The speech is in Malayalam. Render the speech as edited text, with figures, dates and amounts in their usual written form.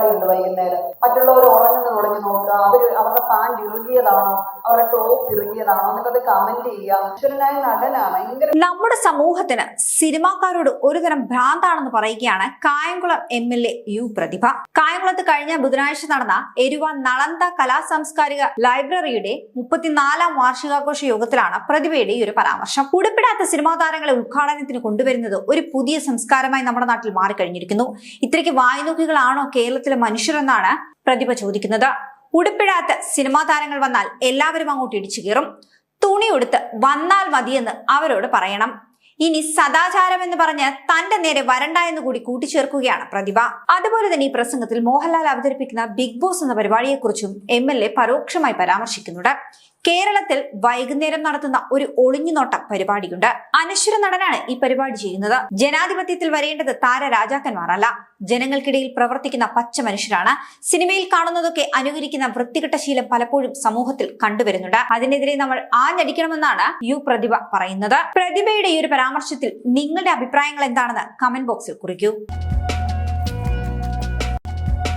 പരിപാടിയുണ്ട് വൈകുന്നേരം. മറ്റുള്ളവർ ഉറങ്ങുന്നത് ഒളിഞ്ഞു നോക്കുക, അവരുടെ പാൻറ് ഇറുകിയതാണോ, അവരുടെ ടോപ്പ് ഇറുകിയതാണോ എന്നുള്ളത് കമന്റ് ചെയ്യുക. ഈശ്വരനായ നടനാണ്. ഭയങ്കര. നമ്മുടെ സമൂഹത്തിന് സിനിമാക്കാരോട് ഒരുതരം ഭ്രാന്താണെന്ന് പറയുകയാണ് കായംകുളം MLA യു പ്രതിഭ. കായംകുളത്ത് കഴിഞ്ഞ ബുധനാഴ്ച നടന്ന എരുവ നളന്ദ കലാസാംസ്കാരിക ലൈബ്രറിയുടെ 34ാം വാർഷികാഘോഷ യോഗത്തിലാണ് പ്രതിഭയുടെ ഈ ഒരു പരാമർശം. ഉടുപ്പിടാത്ത സിനിമാ താരങ്ങളെ ഉദ്ഘാടനത്തിന് കൊണ്ടുവരുന്നത് ഒരു പുതിയ സംസ്കാരമായി നമ്മുടെ നാട്ടിൽ മാറിക്കഴിഞ്ഞിരിക്കുന്നു. ഇത്രയ്ക്ക് വായ്നോക്കികളാണോ കേരളത്തിലെ മനുഷ്യരെന്നാണ് പ്രതിഭ ചോദിക്കുന്നത്. ഉടുപ്പിടാത്ത സിനിമാ താരങ്ങൾ വന്നാൽ എല്ലാവരും അങ്ങോട്ട് ഇടിച്ചു കയറും. തുണിയെടുത്ത് വന്നാൽ മതിയെന്ന് അവരോട് പറയണം. ഇനി സദാചാരം എന്ന് പറഞ്ഞ് തന്റെ നേരെ വരണ്ട എന്ന് കൂടി കൂട്ടിച്ചേർക്കുകയാണ് പ്രതിഭ. അതുപോലെ തന്നെ ഈ പ്രസംഗത്തിൽ മോഹൻലാൽ അവതരിപ്പിക്കുന്ന ബിഗ് ബോസ് എന്ന പരിപാടിയെക്കുറിച്ചും MLA പരോക്ഷമായി പരാമർശിക്കുന്നുണ്ട്. കേരളത്തിൽ വൈകുന്നേരം നടത്തുന്ന ഒരു ഒളിഞ്ഞുനോട്ട പരിപാടിയുണ്ട്. അനശ്വര നടനാണ് ഈ പരിപാടി ചെയ്യുന്നത്. ജനാധിപത്യത്തിൽ വരേണ്ടത് താരരാജാക്കന്മാരല്ല, ജനങ്ങൾക്കിടയിൽ പ്രവർത്തിക്കുന്ന പച്ച മനുഷ്യരാണ്. സിനിമയിൽ കാണുന്നതൊക്കെ അനുകരിക്കുന്ന വൃത്തികെട്ട ശീലം പലപ്പോഴും സമൂഹത്തിൽ കണ്ടുവരുന്നുണ്ട്. അതിനെതിരെ നമ്മൾ ആഞ്ഞടിക്കണമെന്നാണ് യു പ്രതിഭ പറയുന്നത്. പ്രതിഭയുടെ ഈ ഒരു പരാമർശത്തിൽ നിങ്ങളുടെ അഭിപ്രായങ്ങൾ എന്താണെന്ന് കമന്റ് ബോക്സിൽ കുറിക്കൂ.